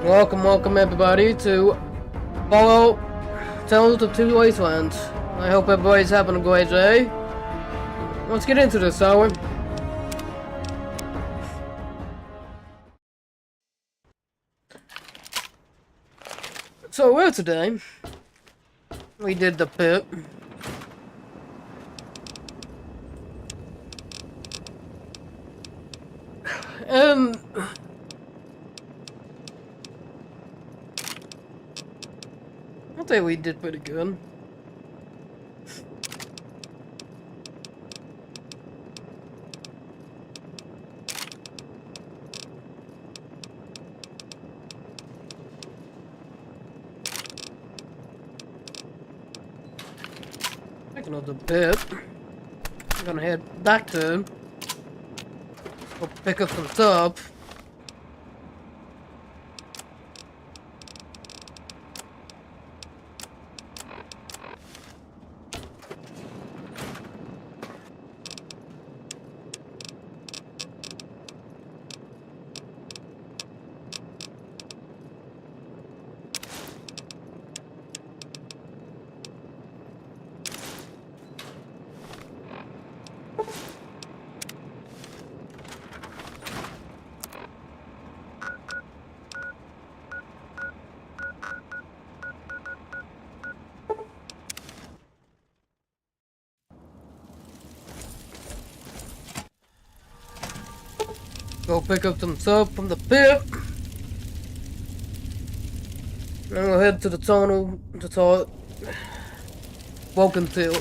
Welcome everybody to follow Tales of Two Wastelands. I hope everybody's having a great day. Let's get into this, shall we? So well, today we did the pit. And I think we did pretty good. Speaking of the pit, I'm gonna head back to go pick up some stuff. Go pick up some stuff from the pit. Then we'll head to the tunnel to talk Broken Tilt.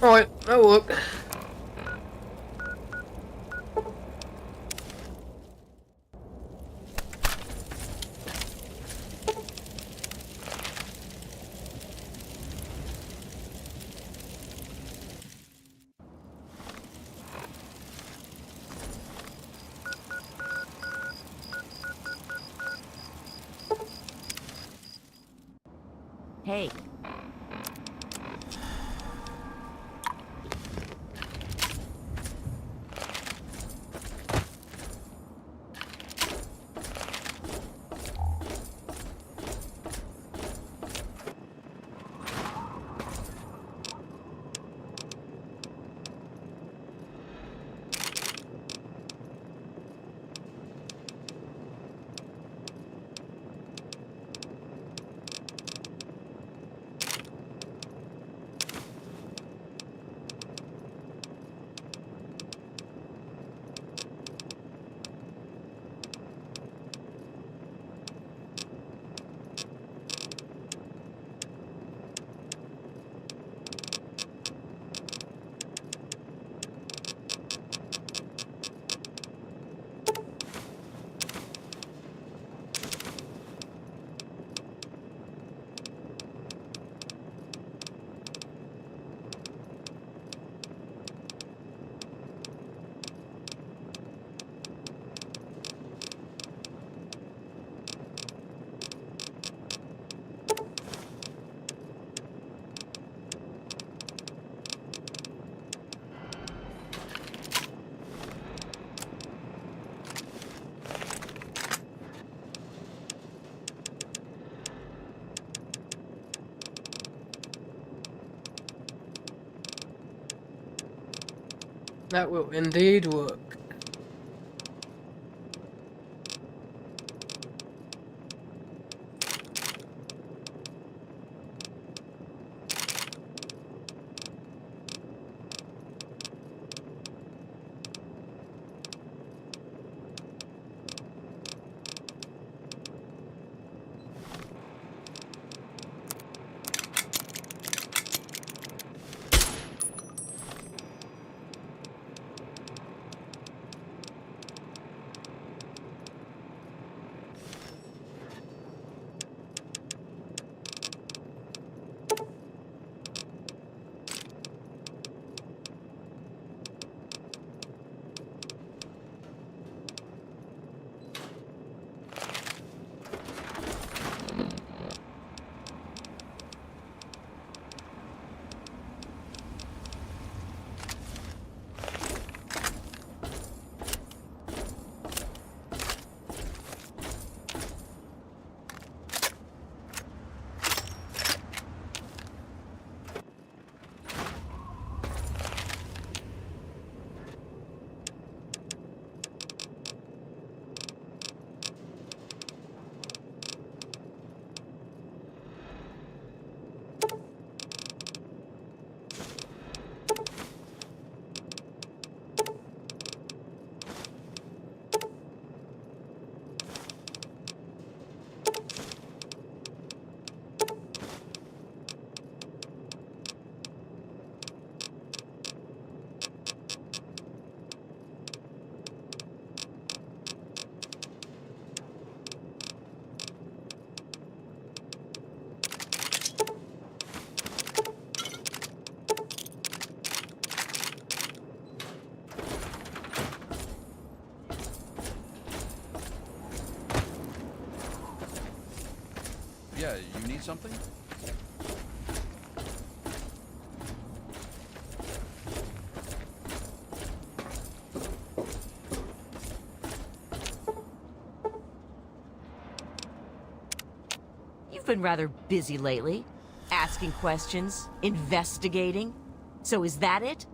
Alright, that'll work. Hey. That will indeed work. Yeah, you need something? You've been rather busy lately. Asking questions, investigating. So is that it?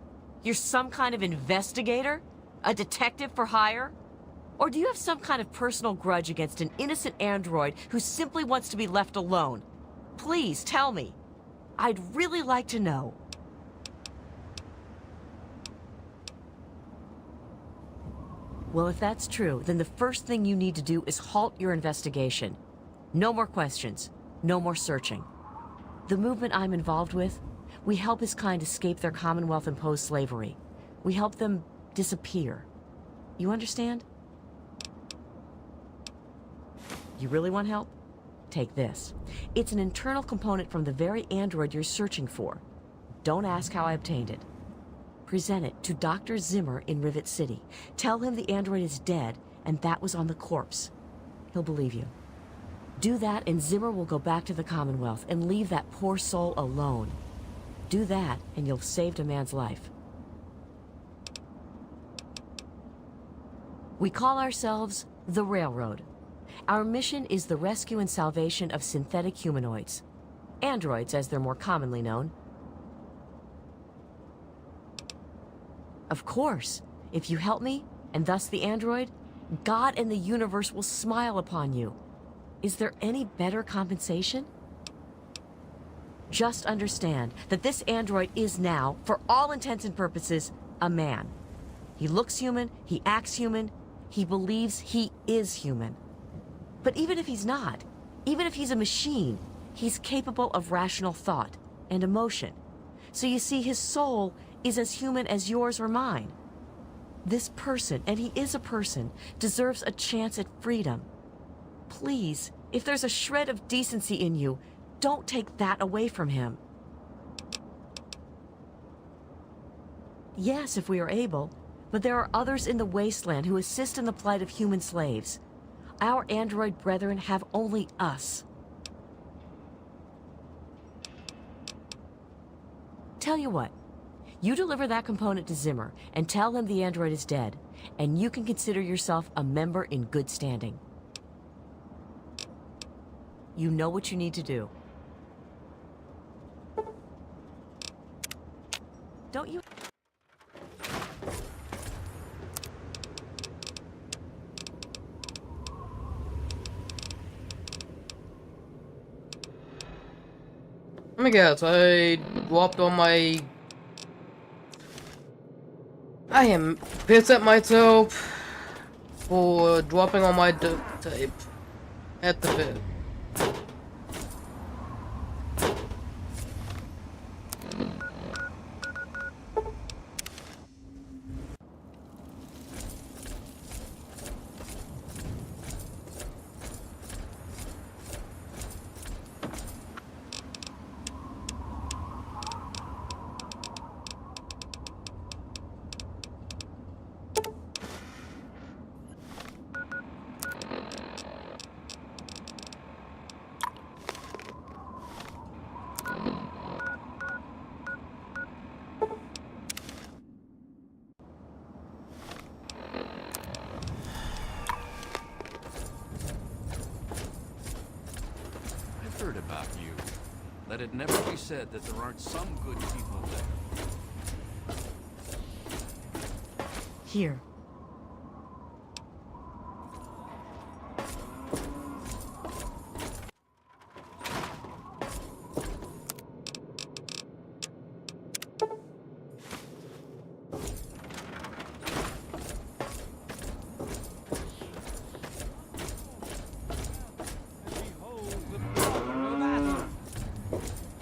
You're some kind of investigator? A detective for hire? Or do you have some kind of personal grudge against an innocent android who simply wants to be left alone? Please tell me. I'd really like to know. Well, if that's true, then the first thing you need to do is halt your investigation. No more questions. No more searching. The movement I'm involved with, We help his kind escape their Commonwealth-imposed slavery. We help them disappear. You understand? You really want help? Take this. It's an internal component from the very android you're searching for. Don't ask how I obtained it. Present it to Dr. Zimmer in Rivet City. Tell him the android is dead and that was on the corpse. He'll believe you. Do that and Zimmer will go back to the Commonwealth and leave that poor soul alone. Do that and you've saved a man's life. We call ourselves the Railroad. Our mission is the rescue and salvation of synthetic humanoids. Androids, as they're more commonly known. Of course, if you help me, and thus the android, God and the universe will smile upon you. Is there any better compensation? Just understand that this android is now, for all intents and purposes, a man. He looks human, he acts human, he believes he is human. But even if he's not, even if he's a machine, he's capable of rational thought and emotion. So you see, his soul is as human as yours or mine. This person, and he is a person, deserves a chance at freedom. Please, if there's a shred of decency in you, don't take that away from him. Yes, if we are able, but there are others in the wasteland who assist in the plight of human slaves. Our android brethren have only us. Tell you what, you deliver that component to Zimmer and tell him the android is dead, and you can consider yourself a member in good standing. You know what you need to do. Don't you? Let me guess, I dropped on my... I am pissed at myself for dropping on my duct tape at the pit. Heard about you. Let it never be said that there aren't some good people there. Here.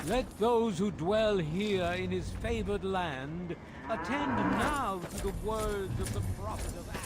Let those who dwell here in his favored land attend now to the words of the prophet of Adam.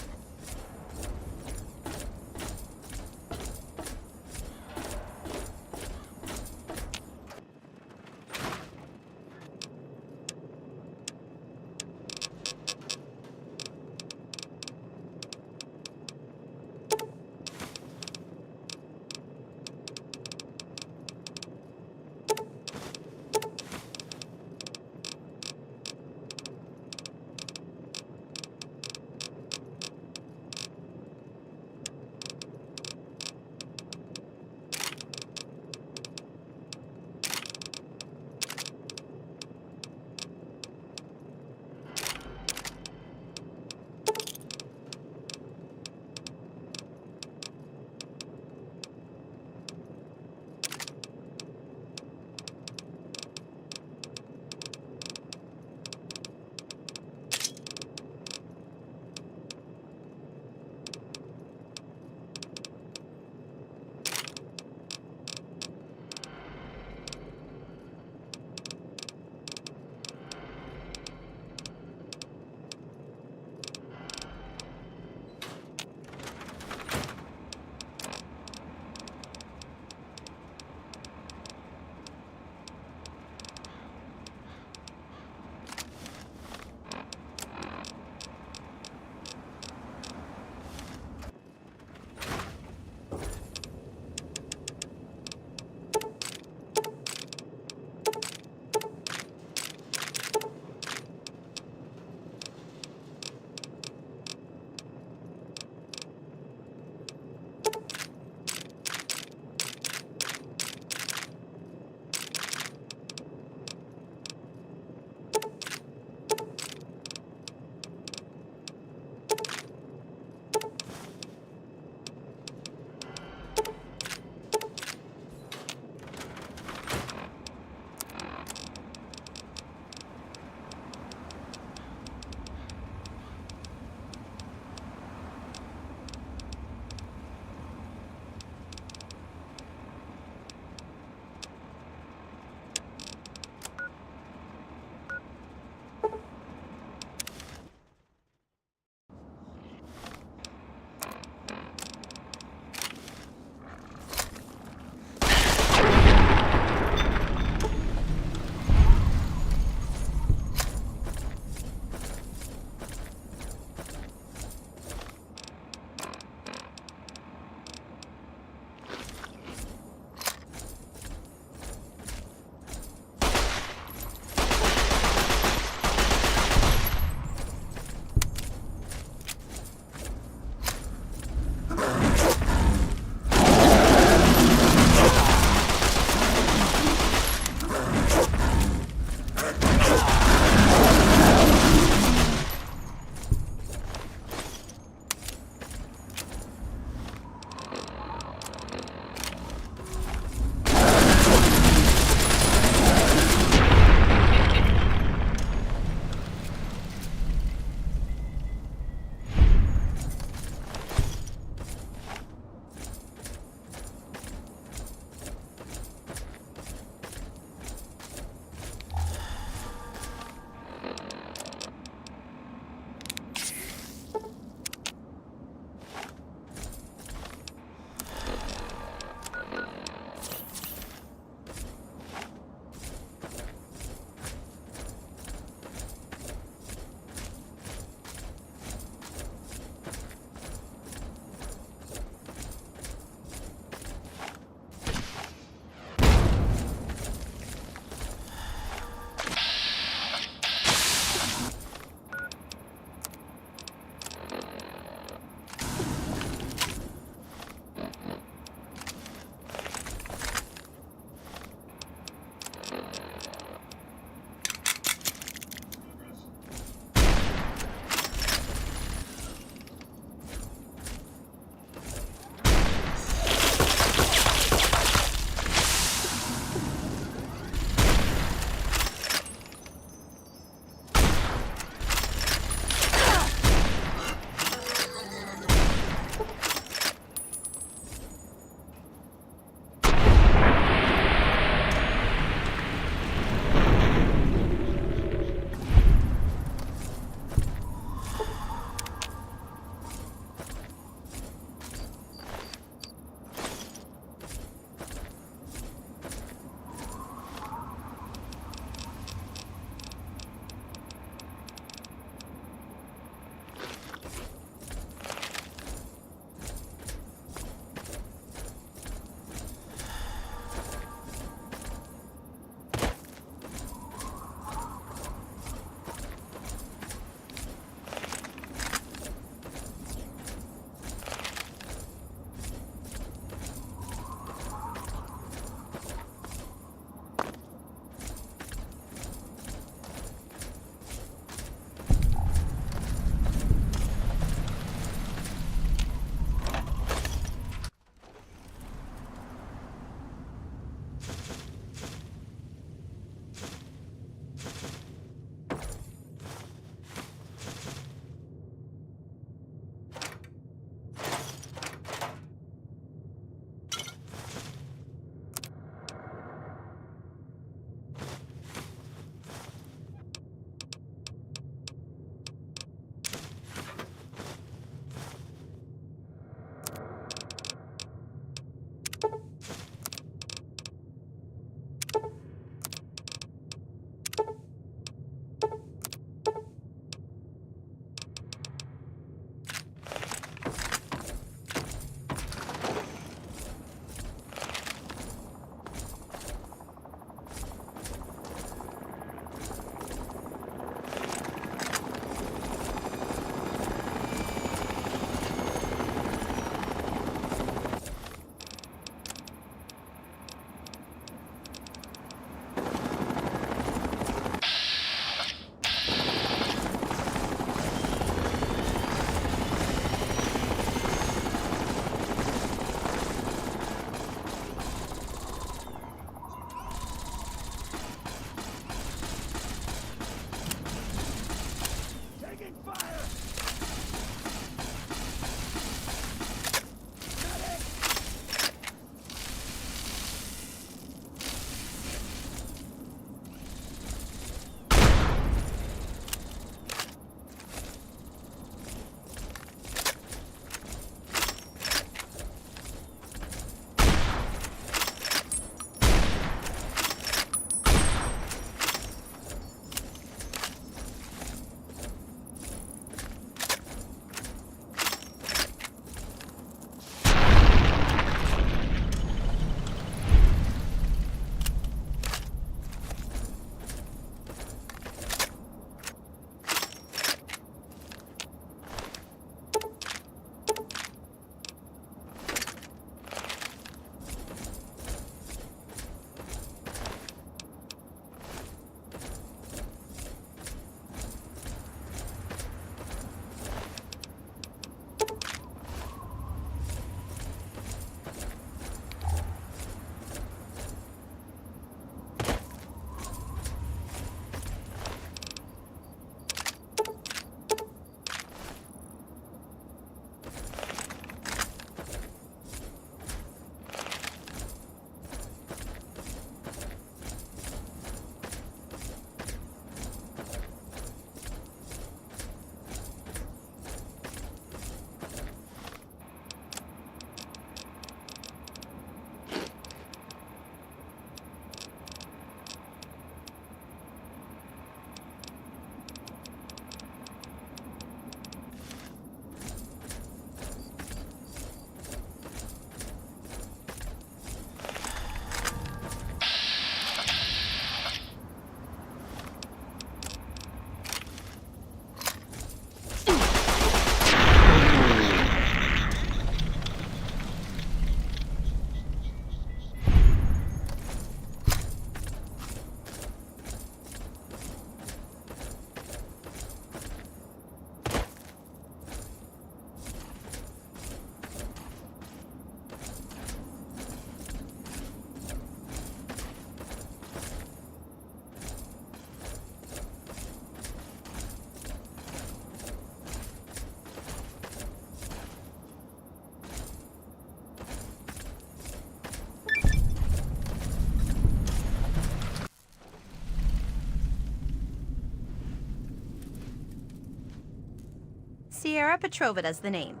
Sierra Petrovida's the name.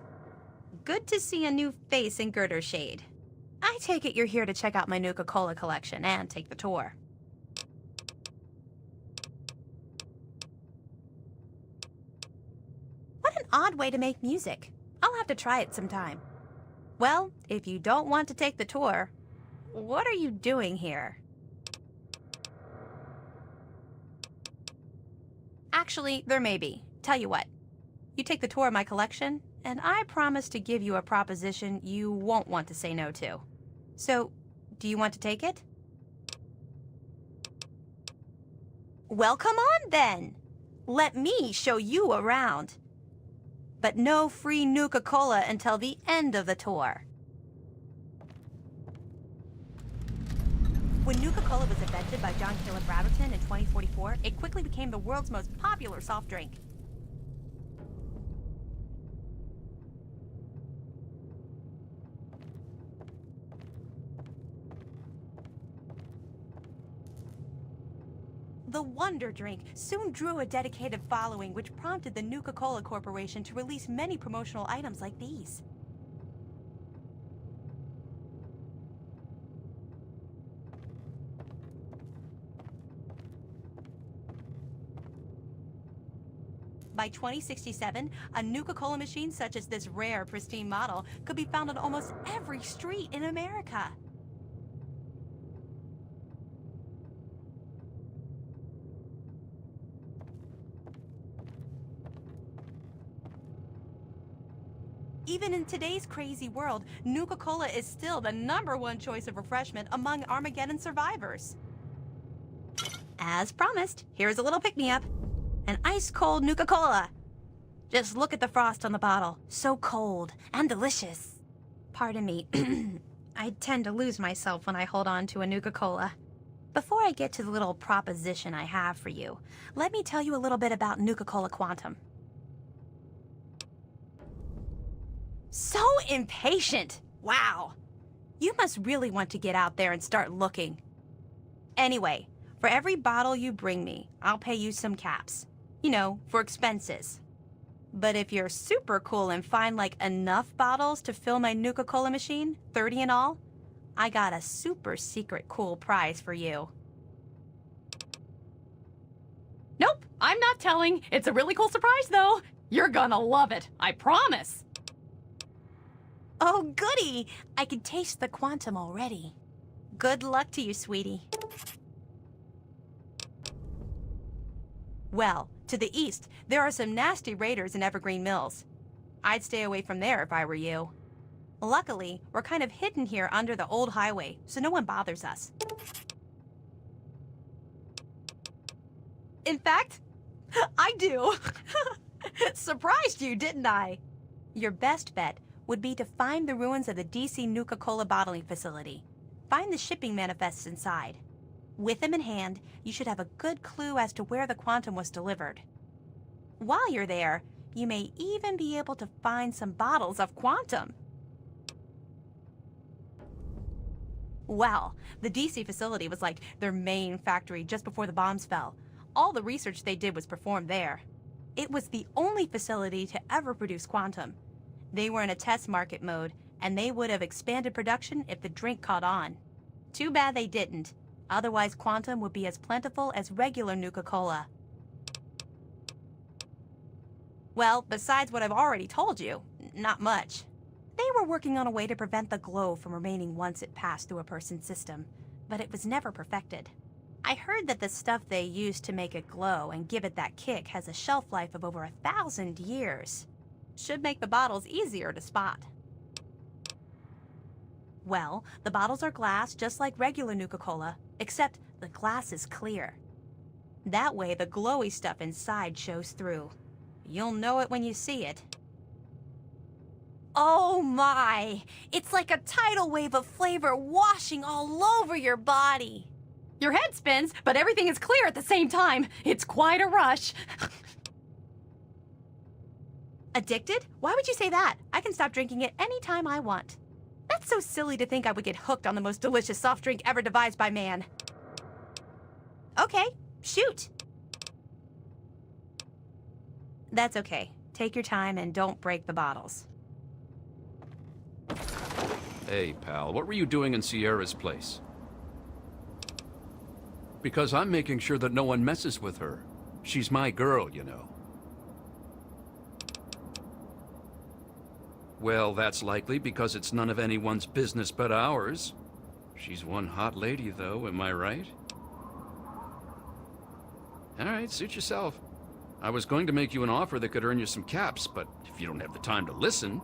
Good to see a new face in Girder Shade. I take it you're here to check out my Nuka-Cola collection and take the tour. What an odd way to make music. I'll have to try it sometime. Well, if you don't want to take the tour, what are you doing here? Actually, there may be. Tell you what, you take the tour of my collection, and I promise to give you a proposition you won't want to say no to. So, do you want to take it? Well, come on then. Let me show you around. But no free Nuka-Cola until the end of the tour. When Nuka-Cola was invented by John Caleb Bratterton in 2044, it quickly became the world's most popular soft drink. The Wonder Drink soon drew a dedicated following, which prompted the Nuka-Cola Corporation to release many promotional items like these. By 2067, a Nuka-Cola machine such as this rare, pristine model could be found on almost every street in America. Even in today's crazy world, Nuka-Cola is still the #1 choice of refreshment among Armageddon survivors. As promised, here's a little pick-me-up. An ice-cold Nuka-Cola. Just look at the frost on the bottle. So cold and delicious. Pardon me. I tend to lose myself when I hold on to a Nuka-Cola. Before I get to the little proposition I have for you, let me tell you a little bit about Nuka-Cola Quantum. So impatient! Wow! You must really want to get out there and start looking. Anyway, for every bottle you bring me, I'll pay you some caps. You know, for expenses. But if you're super cool and find like enough bottles to fill my Nuka-Cola machine, 30 in all, I got a super secret cool prize for you. Nope, I'm not telling. It's a really cool surprise though. You're gonna love it, I promise. Oh, goody! I can taste the Quantum already. Good luck to you, sweetie. Well, to the east, there are some nasty raiders in Evergreen Mills. I'd stay away from there if I were you. Luckily, we're kind of hidden here under the old highway, so no one bothers us. In fact, I do. Surprised you, didn't I? Your best bet would be to find the ruins of the DC Nuka-Cola bottling facility. Find the shipping manifests inside. With them in hand, you should have a good clue as to where the Quantum was delivered. While you're there, you may even be able to find some bottles of Quantum. Well, the DC facility was like their main factory just before the bombs fell. All the research they did was performed there. It was the only facility to ever produce Quantum. They were in a test market mode, and they would have expanded production if the drink caught on. Too bad they didn't. Otherwise, Quantum would be as plentiful as regular Nuka-Cola. Well, besides what I've already told you, not much. They were working on a way to prevent the glow from remaining once it passed through a person's system, but it was never perfected. I heard that the stuff they used to make it glow and give it that kick has a shelf life of over 1,000 years. Should make the bottles easier to spot. Well, the bottles are glass just like regular Nuka-Cola, except the glass is clear. That way the glowy stuff inside shows through. You'll know it when you see it. Oh my! It's like a tidal wave of flavor washing all over your body. Your head spins, but everything is clear at the same time. It's quite a rush. Addicted? Why would you say that? I can stop drinking it anytime I want. That's so silly to think I would get hooked on the most delicious soft drink ever devised by man. Okay, shoot. That's okay. Take your time and don't break the bottles. Hey, pal, what were you doing in Sierra's place? Because I'm making sure that no one messes with her. She's my girl, you know. Well, that's likely because it's none of anyone's business but ours. She's one hot lady, though, am I right? All right, suit yourself. I was going to make you an offer that could earn you some caps, but if you don't have the time to listen...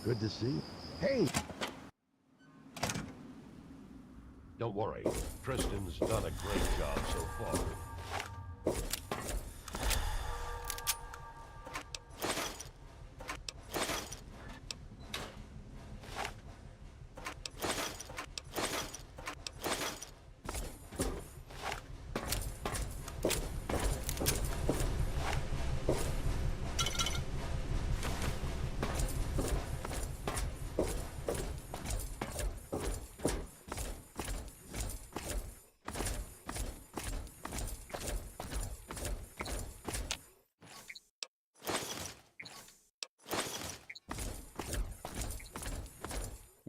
Good to see you. Hey! Don't worry. Tristan's done a great job so far.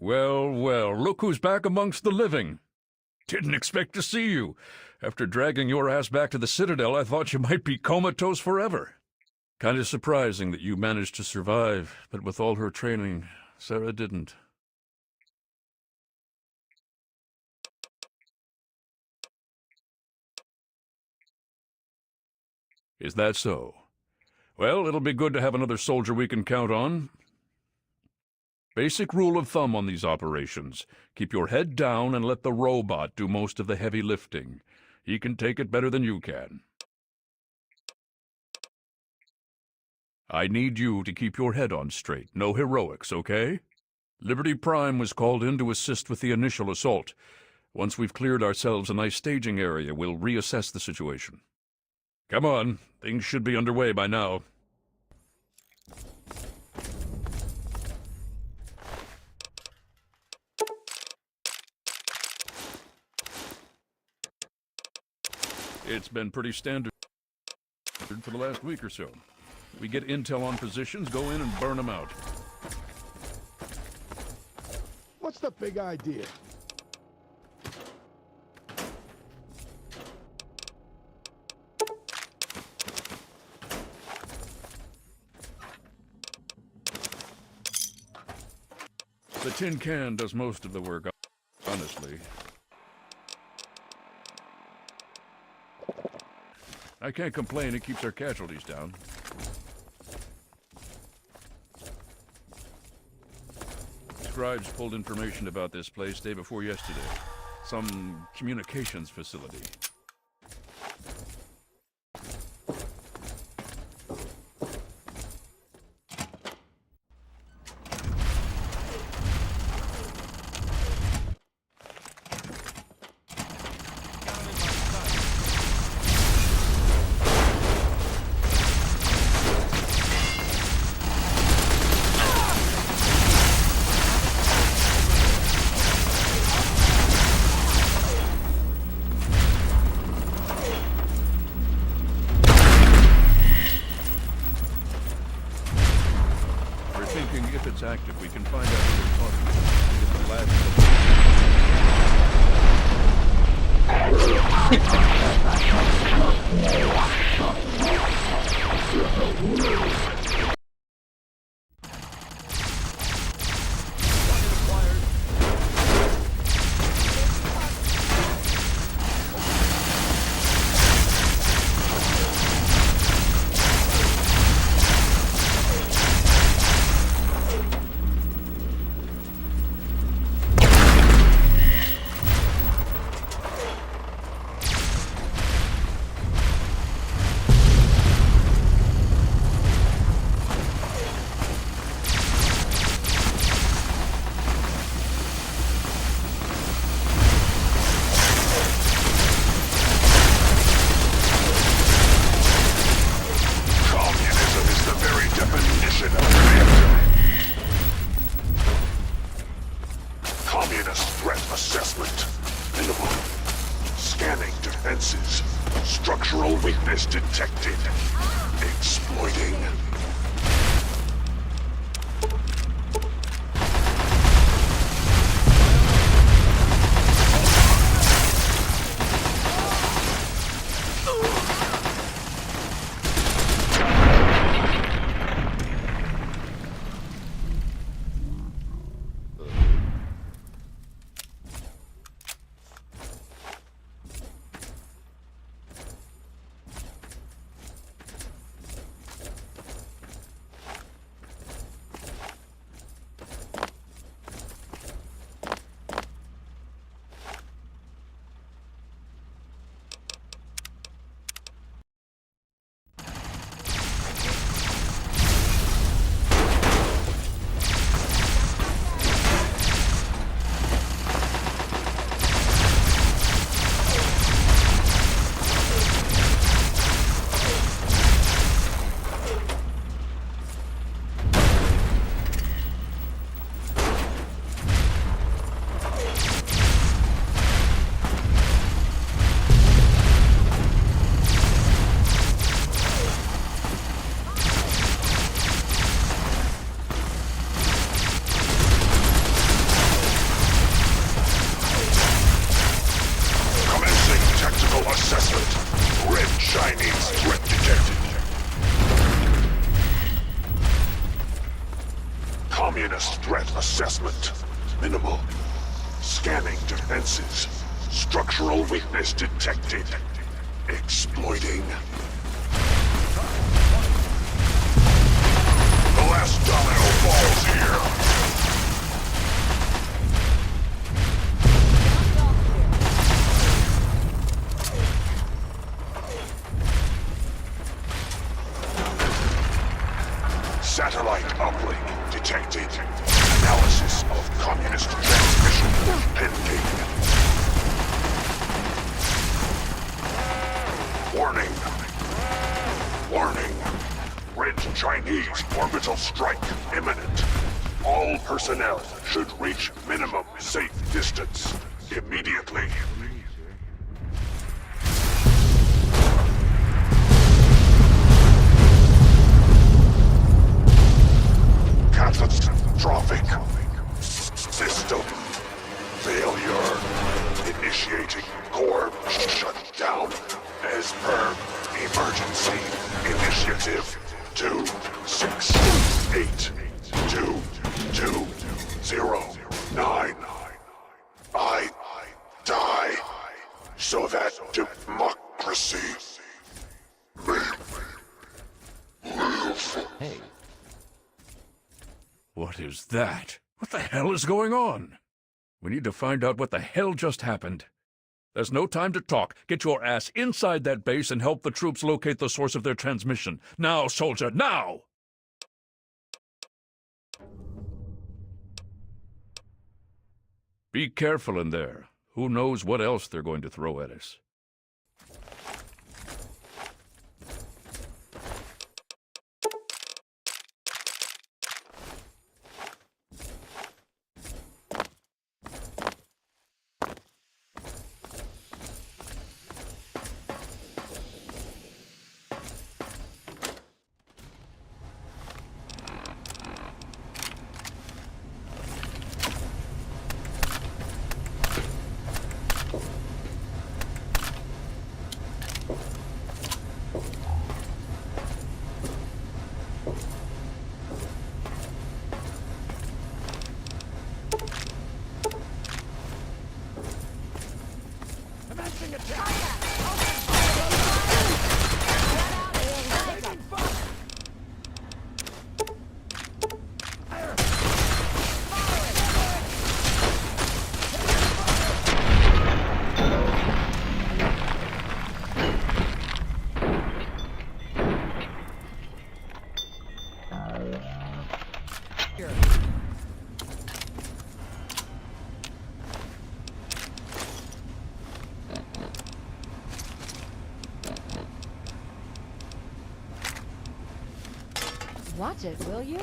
Well, well, look who's back amongst the living. Didn't expect to see you. After dragging your ass back to the Citadel, I thought you might be comatose forever. Kinda surprising that you managed to survive, but with all her training, Sarah didn't. Is that so? Well, it'll be good to have another soldier we can count on. Basic rule of thumb on these operations. Keep your head down and let the robot do most of the heavy lifting. He can take it better than you can. I need you to keep your head on straight. No heroics, okay? Liberty Prime was called in to assist with the initial assault. Once we've cleared ourselves a nice staging area, we'll reassess the situation. Come on, things should be underway by now. It's been pretty standard for the last week or so. We get intel on positions, go in and burn them out. What's the big idea? The tin can does most of the work, honestly. I can't complain, it keeps our casualties down. Scribes pulled information about this place day before yesterday. Some communications facility. If it's active, we can find out who they're talking to. Get the Destruction of reactor. Communist threat assessment. Minimal. Scanning defenses. Structural weakness detected. Exploiting. Assessment. Red Chinese threat detected. Communist threat assessment. Minimal. Scanning defenses. Structural weakness detected. Exploiting. The last domino falls here. Satellite uplink detected. Analysis of communist transmission pending. Warning. Warning. Red Chinese orbital strike imminent. All personnel should reach minimum safe distance immediately. Catastrophic system failure. Initiating core shutdown as per emergency initiative 2682209. I die so that democracy may live. Hey. What is that? What the hell is going on? We need to find out what the hell just happened. There's no time to talk. Get your ass inside that base and help the troops locate the source of their transmission. Now, soldier, now! Be careful in there. Who knows what else they're going to throw at us. Watch it, will you?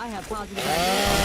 I have positive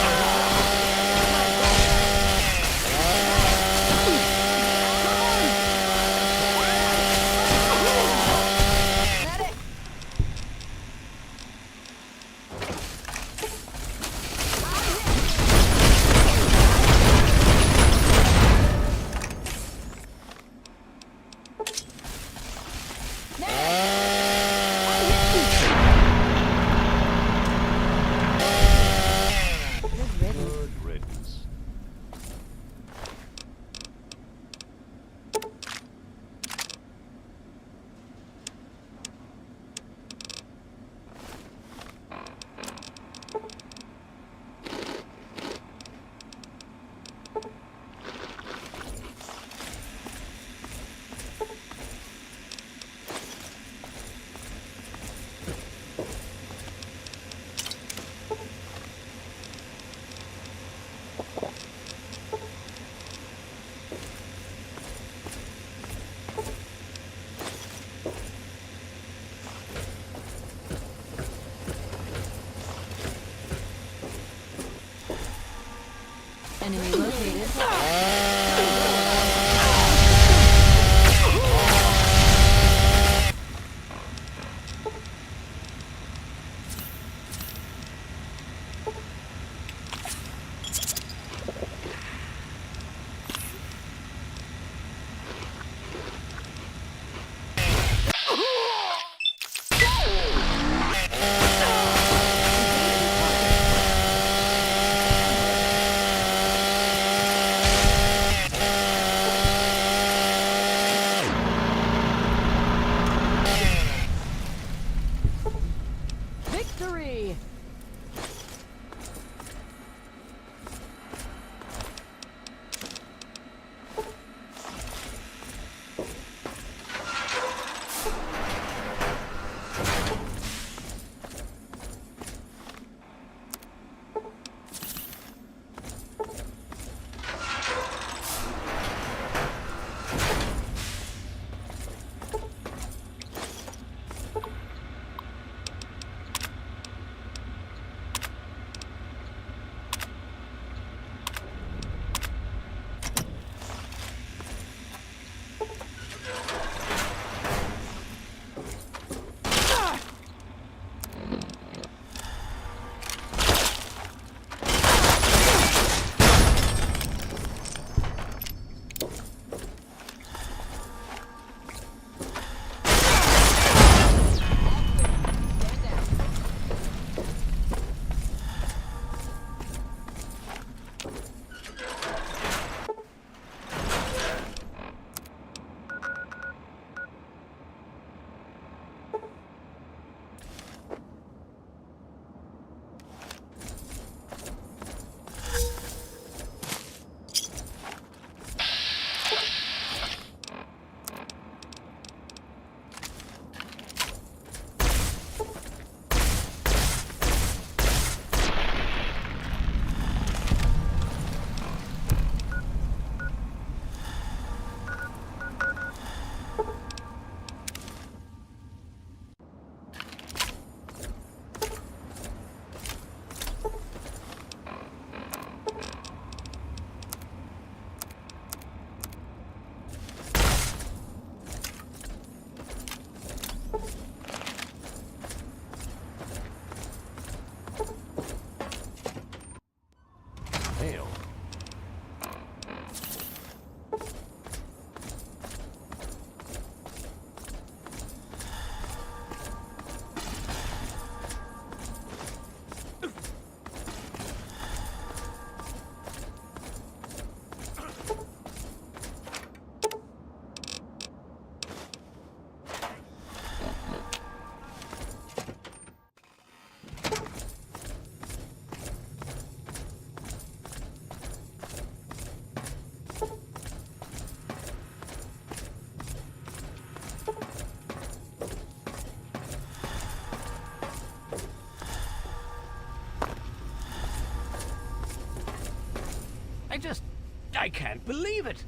I can't believe it.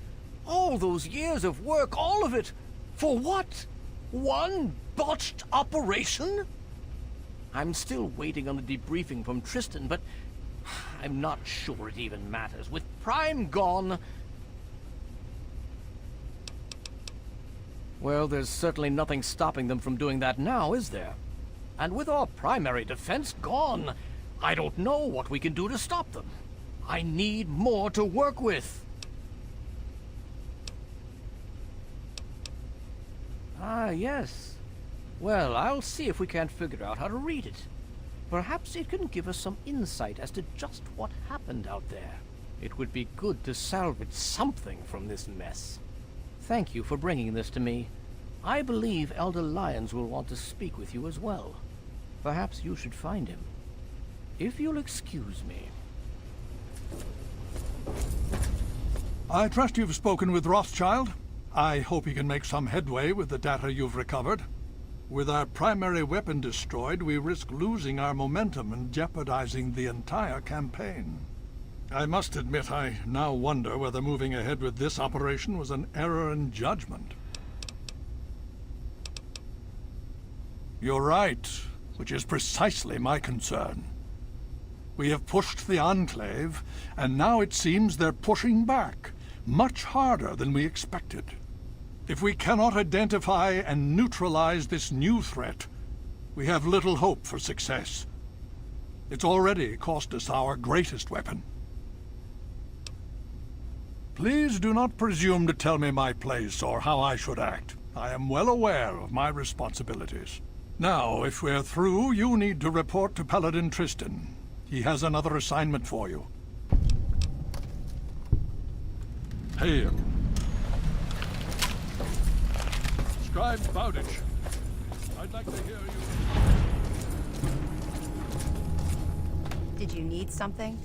All those years of work, all of it, for what? One botched operation? I'm still waiting on a debriefing from Tristan, but I'm not sure it even matters. With Prime gone... Well, there's certainly nothing stopping them from doing that now, is there? And with our primary defense gone, I don't know what we can do to stop them. I need more to work with. Ah, yes. Well, I'll see if we can't figure out how to read it. Perhaps it can give us some insight as to just what happened out there. It would be good to salvage something from this mess. Thank you for bringing this to me. I believe Elder Lyons will want to speak with you as well. Perhaps you should find him. If you'll excuse me. I trust you've spoken with Rothschild. I hope he can make some headway with the data you've recovered. With our primary weapon destroyed, we risk losing our momentum and jeopardizing the entire campaign. I must admit, I now wonder whether moving ahead with this operation was an error in judgment. You're right, which is precisely my concern. We have pushed the enclave, and now it seems they're pushing back, much harder than we expected. If we cannot identify and neutralize this new threat, we have little hope for success. It's already cost us our greatest weapon. Please do not presume to tell me my place or how I should act. I am well aware of my responsibilities. Now, if we're through, you need to report to Paladin Tristan. He has another assignment for you. Hey. Scribe Bowditch, I'd like to hear you. Did you need something?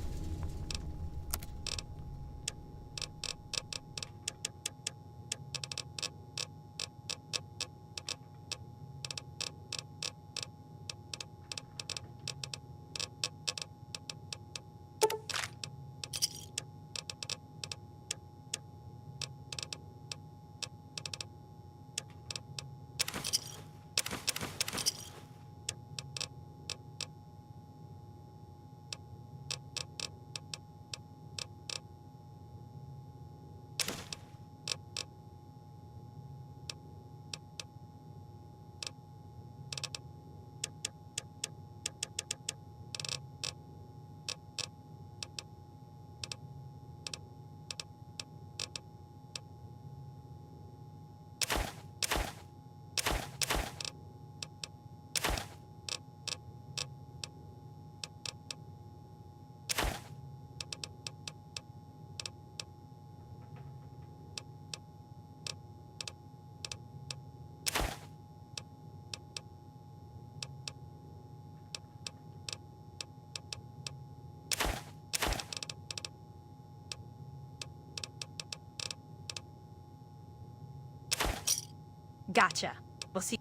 Gotcha. We'll see.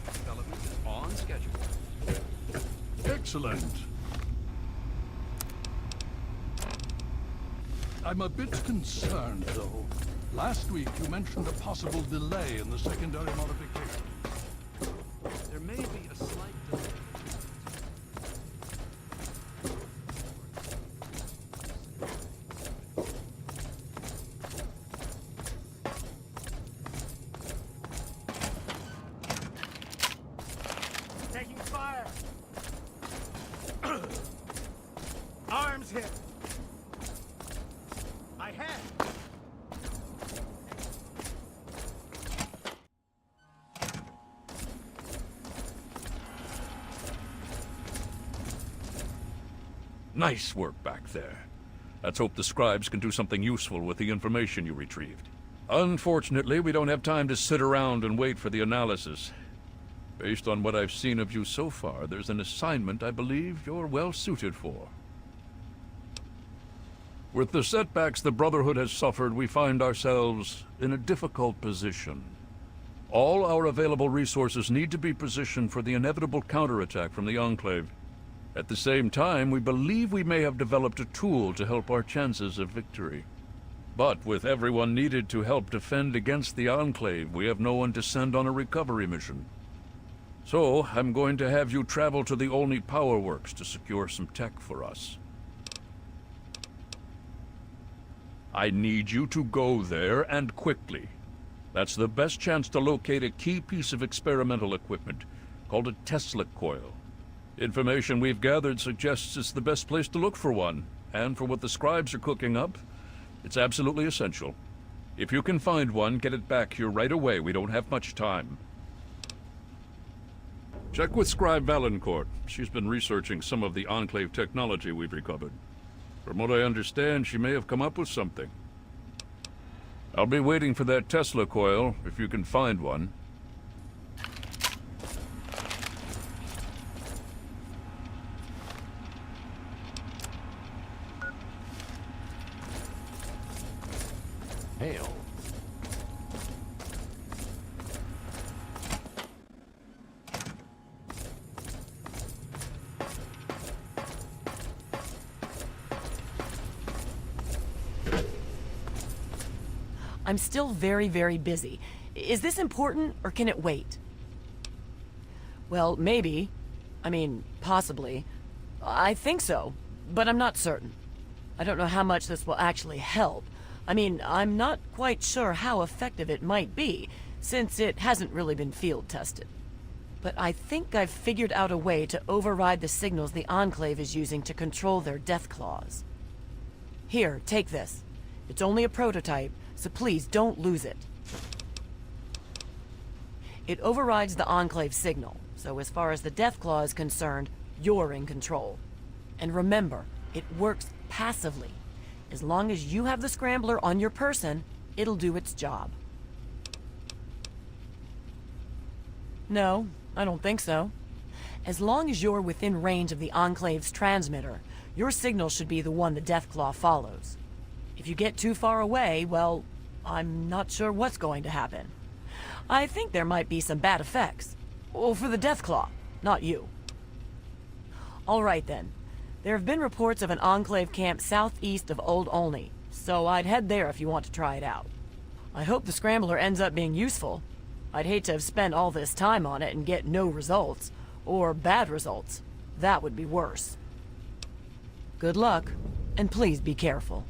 Development is on schedule. Excellent. I'm a bit concerned, though. Last week you mentioned a possible delay in the secondary modification. There may be a slight delay. Taking fire! Arms hit! My head! Nice work back there. Let's hope the scribes can do something useful with the information you retrieved. Unfortunately, we don't have time to sit around and wait for the analysis. Based on what I've seen of you so far, there's an assignment I believe you're well suited for. With the setbacks the Brotherhood has suffered, we find ourselves in a difficult position. All our available resources need to be positioned for the inevitable counterattack from the Enclave. At the same time, we believe we may have developed a tool to help our chances of victory. But with everyone needed to help defend against the Enclave, we have no one to send on a recovery mission. So, I'm going to have you travel to the Olney Power Works to secure some tech for us. I need you to go there, and quickly. That's the best chance to locate a key piece of experimental equipment, called a Tesla coil. Information we've gathered suggests it's the best place to look for one, and for what the scribes are cooking up, it's absolutely essential. If you can find one, get it back here right away. We don't have much time. Check with Scribe Valancourt. She's been researching some of the Enclave technology we've recovered. From what I understand, she may have come up with something. I'll be waiting for that Tesla coil, if you can find one. Hail. I'm still very, very busy. Is this important, or can it wait? Well, maybe. I mean, possibly. I think so, but I'm not certain. I don't know how much this will actually help. I mean, I'm not quite sure how effective it might be, since it hasn't really been field tested. But I think I've figured out a way to override the signals the Enclave is using to control their death claws. Here, take this. It's only a prototype, so please don't lose it. It overrides the Enclave signal, so as far as the death claw is concerned, you're in control. And remember, it works passively. As long as you have the scrambler on your person, it'll do its job. No, I don't think so. As long as you're within range of the Enclave's transmitter, your signal should be the one the Deathclaw follows. If you get too far away, well, I'm not sure what's going to happen. I think there might be some bad effects. Well, for the Deathclaw, not you. All right then. There have been reports of an Enclave camp southeast of Old Olney, so I'd head there if you want to try it out. I hope the scrambler ends up being useful. I'd hate to have spent all this time on it and get no results, or bad results. That would be worse. Good luck, and please be careful.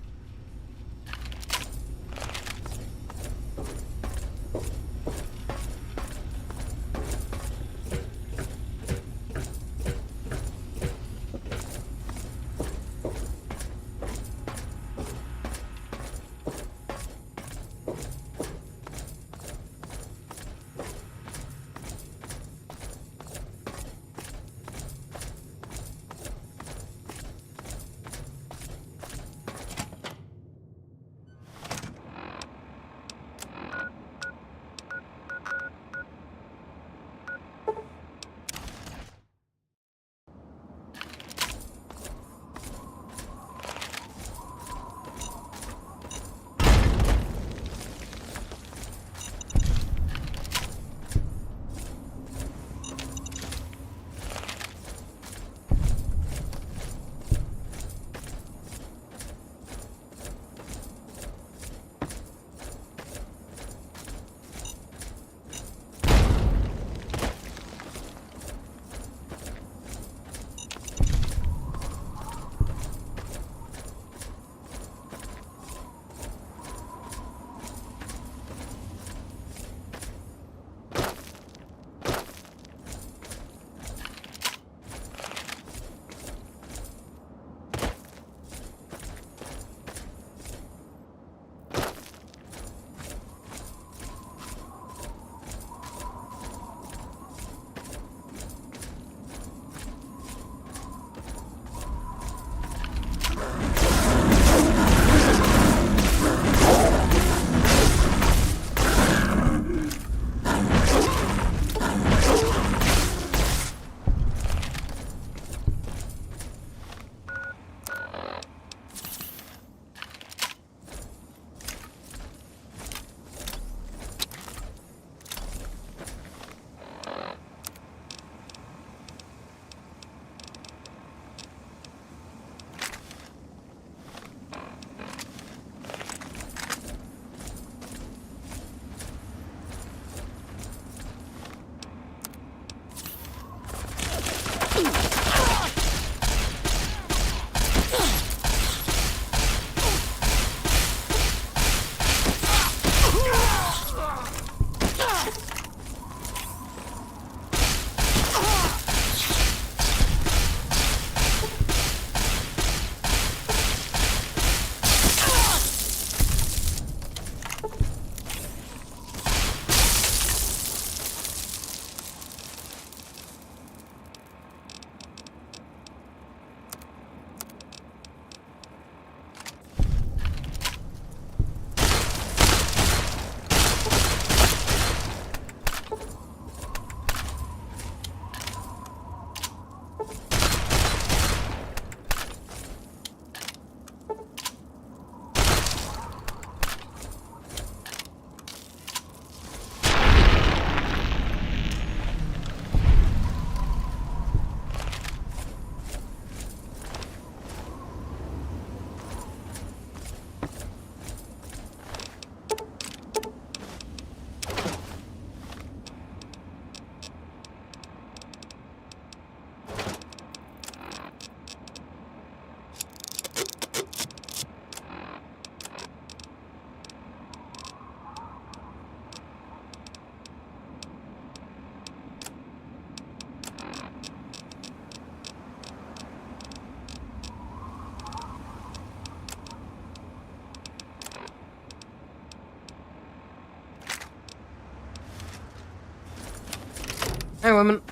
woman.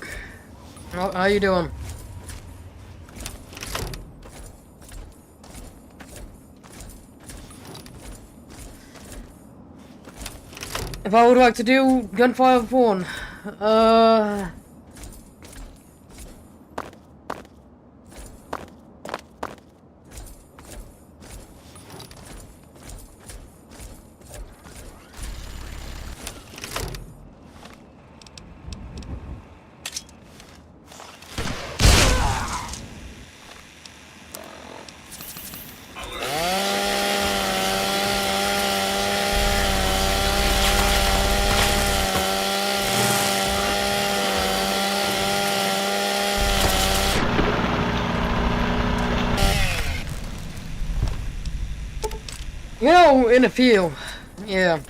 How you doing? If I would like to do gunfire with one, you know, in the field, yeah.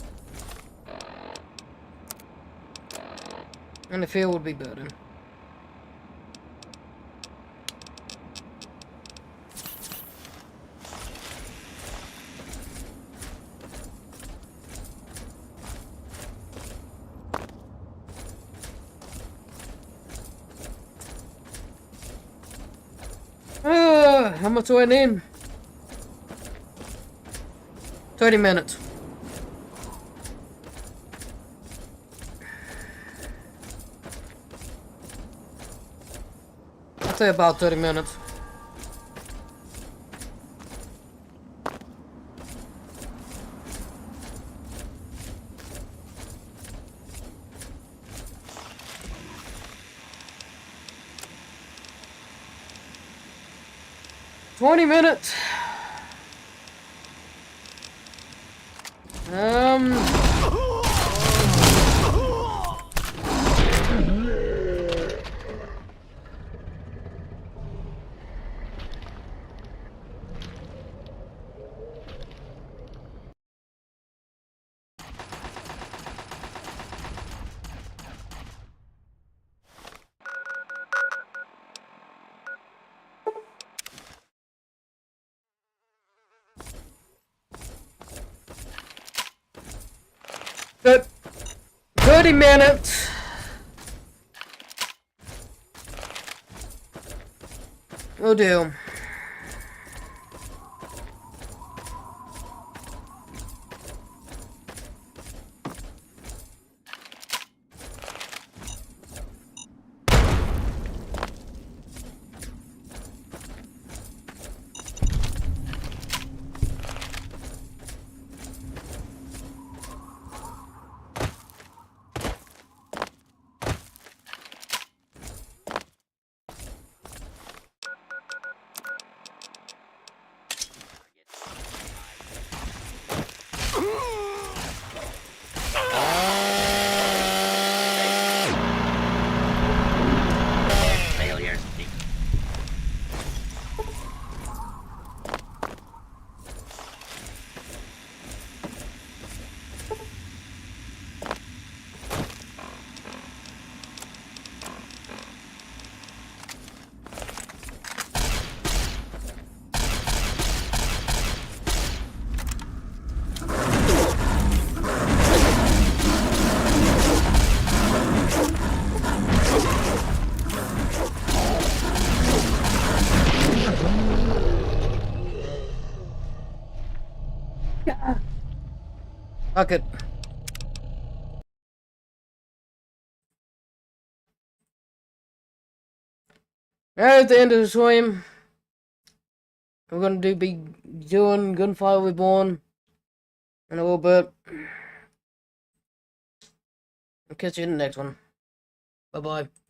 In the field would be better. How much do I need? 30 minutes. I'd say about 30 minutes. $20. Good. 30 minutes. Will do. Fuck it. At the end of the stream, we're gonna be doing Gunfire Reborn in a little bit. I'll catch you in the next one. Bye bye.